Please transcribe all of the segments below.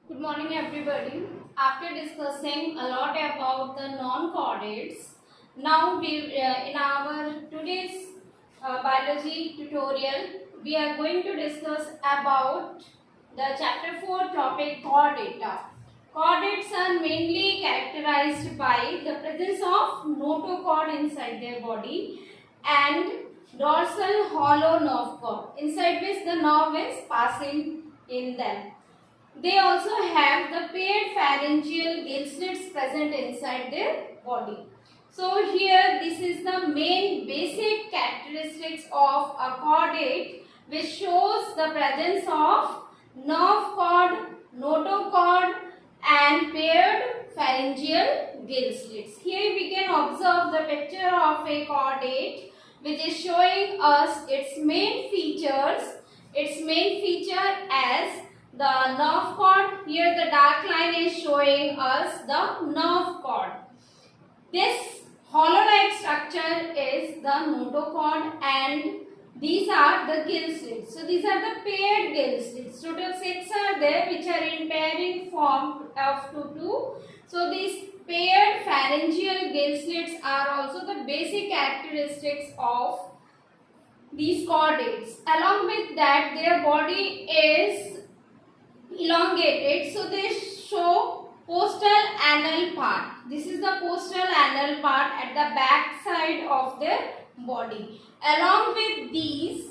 Good morning everybody. After discussing a lot about the non-chordates, now in our today's biology tutorial, we are going to discuss about the chapter 4 topic chordata. Chordates are mainly characterized by the presence of notochord inside their body and dorsal hollow nerve cord, inside which the nerve is passing in them. They also have the paired pharyngeal gill slits present inside their body. So here this is the main basic characteristics of a chordate, which shows the presence of nerve cord, notochord and paired pharyngeal gill slits. Here we can observe the picture of a chordate which is showing us its main features. Its main feature as the nerve cord. Here the dark line is showing us the nerve cord. This hollow-like structure is the notochord and these are the gill slits. So these are the paired gill slits. Total 6 are there which are in pairing form of 2. So these paired pharyngeal gill slits are also the basic characteristics of these chordates. Along with that, their body is elongated, so they show postal anal part. This is the postal anal part at the back side of their body. Along with these,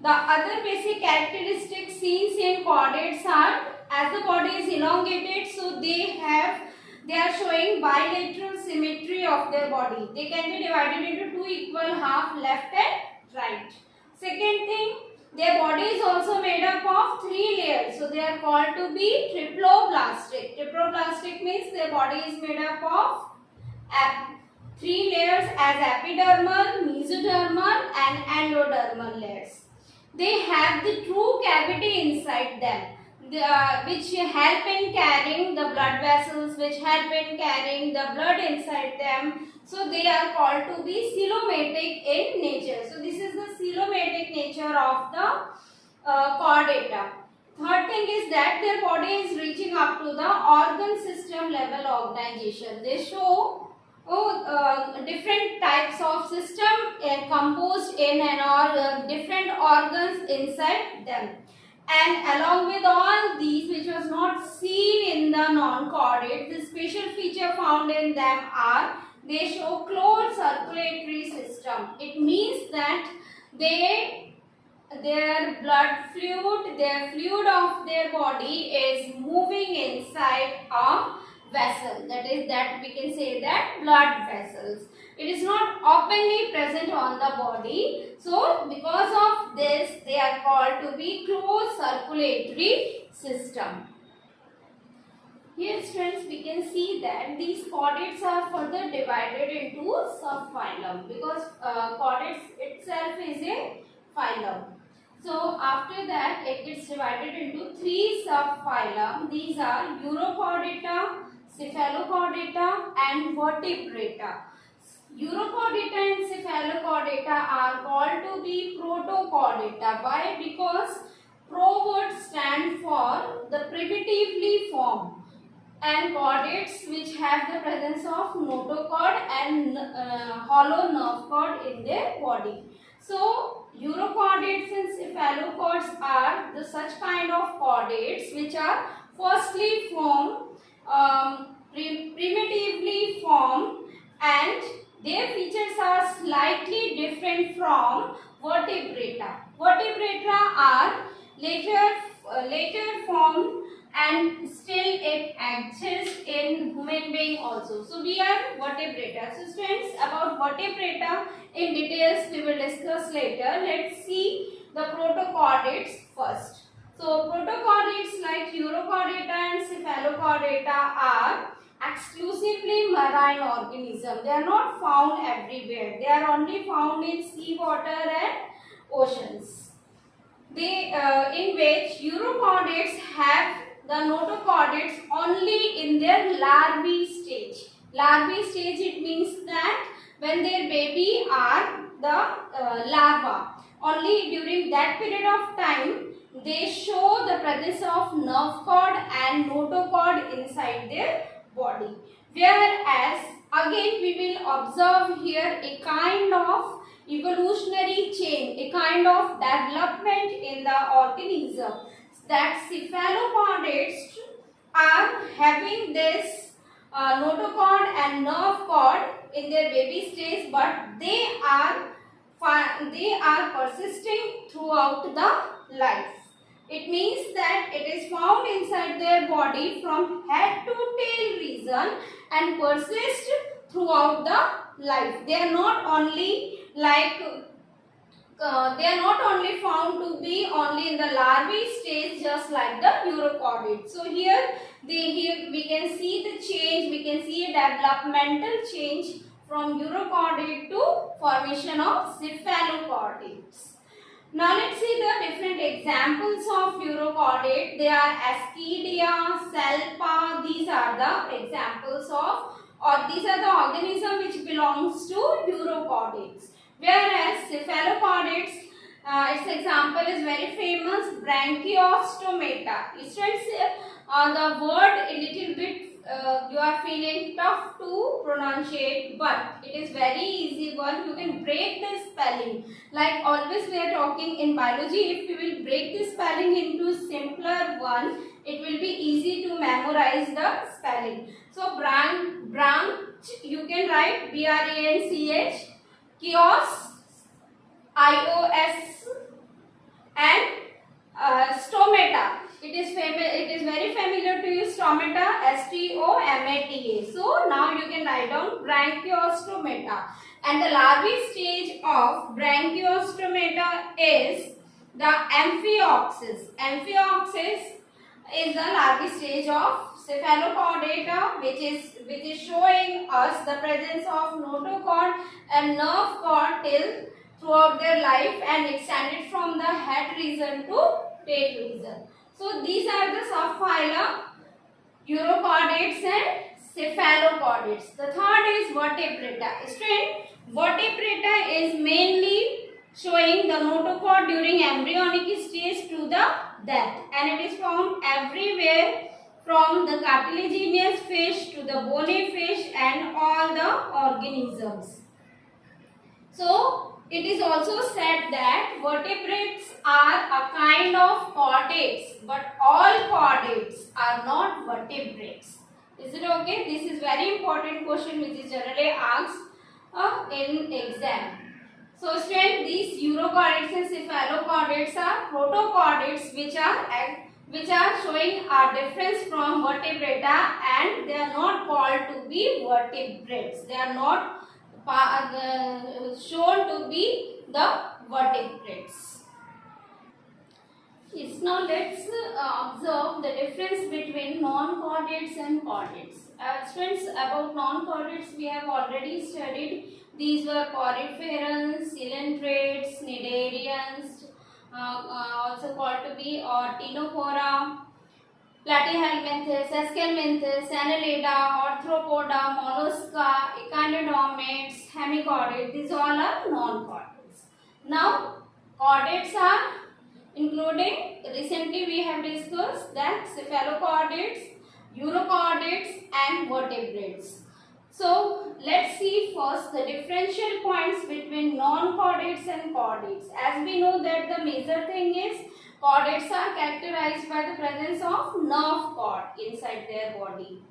the other basic characteristics seen in chordates are, as the body is elongated, so they are showing bilateral symmetry of their body. They can be divided into two equal half, left and right. Second thing, their body is also made up of 3 layers. So they are called to be triploblastic. Triploblastic means their body is made up of 3 layers as epidermal, mesodermal and endodermal layers. They have the true cavity inside them, which help in carrying the blood vessels, which help in carrying the blood inside them. So they are called to be coelomatic in nature. So this is the coelomatic nature of the chordata. Third thing is that their body is reaching up to the organ system level organization. They show different types of system composed in different organs inside them. And along with all these, which was not seen in the non-chordate, the special feature found in them are they show closed circulatory system. It means that their blood fluid, their fluid of their body is moving inside a vessel. That we can say that blood vessels. It is not openly present on the body. So because of this, they are called to be closed circulatory system. Here friends, we can see that these chordates are further divided into subphylum, because chordates itself is a phylum. So after that, it gets divided into 3 subphylum. These are Urochordata, Cephalochordata and Vertebrata. Urochordata and Cephalochordata are called to be Protochordata. Why? Because pro would stand for the primitively formed, and chordates which have the presence of notochord and hollow nerve cord in their body. So urochordates and cephalochords are the such kind of chordates which are firstly formed, primitively formed, and their features are slightly different from vertebrata. Vertebrata are later formed and still it exists in human being also. So we are vertebrata. So students, about vertebrata in details we will discuss later. Let's see the protochordates first. So protochordates like urochordata and cephalochordata are exclusively marine organism. They are not found everywhere. They are only found in seawater and oceans. They in which urochordates have the notochordates only in their larvae stage. Larvae stage, it means that when their baby are the larva. Only during that period of time they show the presence of nerve cord and notochord inside their body. Whereas again we will observe here a kind of evolutionary chain, a kind of development in the organism, that cephalopods are having this notochord and nerve cord in their baby stage, but they are persisting throughout the life. It means that it is found inside their body from head to tail region and persist throughout the life. They are not only found to be only in the larvae stage, just like the urochordates. So here we can see the change, we can see a developmental change from urochordate to formation of cephalochordates. Now let's see the different examples of urochordate. They are Ascidia, Salpa. These are the examples of, or these are the organism which belongs to urochordates. Whereas cephalochordates, its example is very famous, Branchiostomata. Students, the word a little bit you are feeling tough to pronunciate, but it is very easy one. You can break the spelling. Like always we are talking in biology, if you will break the spelling into simpler one, it will be easy to memorize the spelling. So branch you can write branch, Kios, IOS, and stomata. It is very familiar to you. Stomata, STOMATA. So now you can write down Branchiostomata. And the larvae stage of Branchiostomata is the Amphioxus. Amphioxus is the larvae stage of Cephalochordata, which is showing us the presence of notochord and nerve cord till throughout their life and extended from the head region to tail region. So these are the subphyla, urochordates and cephalochordates. The third is vertebrata. Student, vertebrata is mainly showing the notochord during embryonic stage to the death, and it is found everywhere from the cartilaginous fish to the bony fish and all the organisms. So it is also said that vertebrates are a kind of chordates, but all chordates are not vertebrates. Is it okay? This is very important question which is generally asked in exam. So students, these urochordates and cephalochordates are protochordates which are showing a difference from vertebrata, and they are not called to be vertebrates. They are not shown to be the vertebrates. Yes, now let's observe the difference between non-chordates and chordates. Students, about non-chordates we have already studied. These were poriferans, coelentrates, cnidarians, also called to be Ctenophora, Platyhelminthes, Esculenthes, Annelida, Arthropoda, Mollusca, Echinodermates, Hemichordates. These all are non-chordates. Now, chordates are including, recently we have discussed that cephalochordates, urochordates and vertebrates. So, let's see first the differential points between non-chordates and chordates. As we know that the major thing is chordates are characterized by the presence of nerve cord inside their body.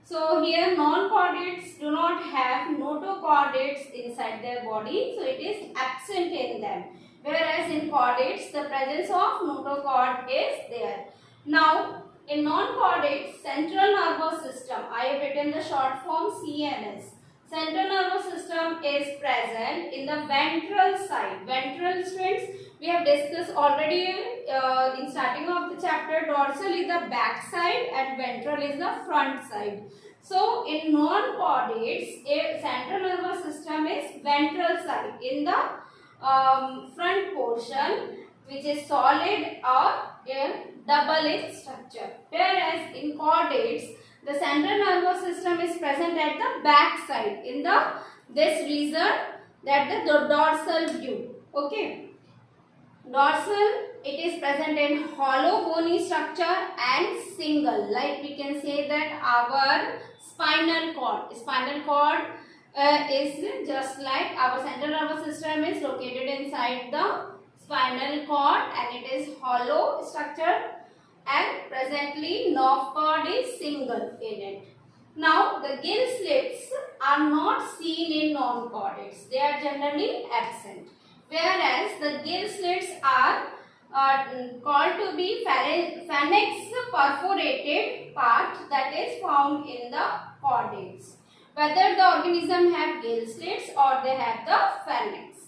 So here non-chordates do not have notochordates inside their body, so it is absent in them. Whereas in chordates the presence of notochord is there. Now in non-chordates, central nervous system, I have written the short form CNS. Central nervous system is present in the ventral side. Ventral, students, we have discussed already in starting of the chapter. Dorsal is the back side and ventral is the front side. So in non-chordates, central nervous system is ventral side in the front portion, which is solid or double in structure. Whereas in chordates, the central nervous system is present at the back side in this region, that the dorsal view. Okay. Dorsal, it is present in hollow bony structure and single. single. Like we can say that our spinal cord. Spinal cord is just like our central nervous system is located inside the spinal cord and it is hollow structure, and presently nerve cord is single in it. Now the gill slits are not seen in non-chordates. They are generally absent. Whereas the gill slits are called to be pharynx perforated part that is found in the chordates. Whether the organism have gill slits or they have the pharynx.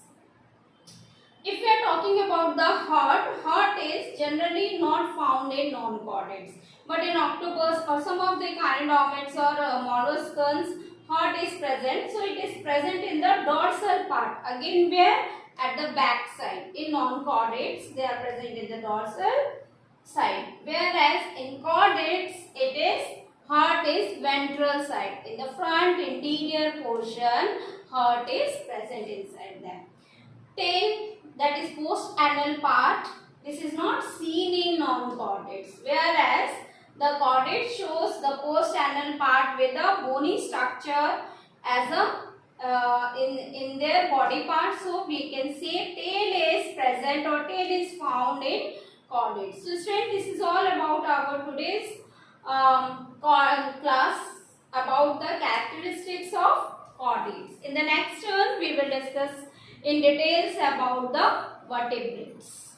If we are talking about the heart is generally not found in non-chordates. But in octopus or some of the echinodermids or molluscs, heart is present. So it is present in the dorsal part. Again, where? At the back side. In non-chordates, they are present in the dorsal side. Whereas in chordates, heart is ventral side. In the front interior portion, heart is present inside them. Tail, that is post-anal part. This is not seen in non-chordates. Whereas the chordate shows the post-anal part with a bony structure as a in their body part. So we can say tail is present or tail is found in chordates. So students, this is all about our today's class about the characteristics of chordates. In the next turn, we will discuss in details about the vertebrates.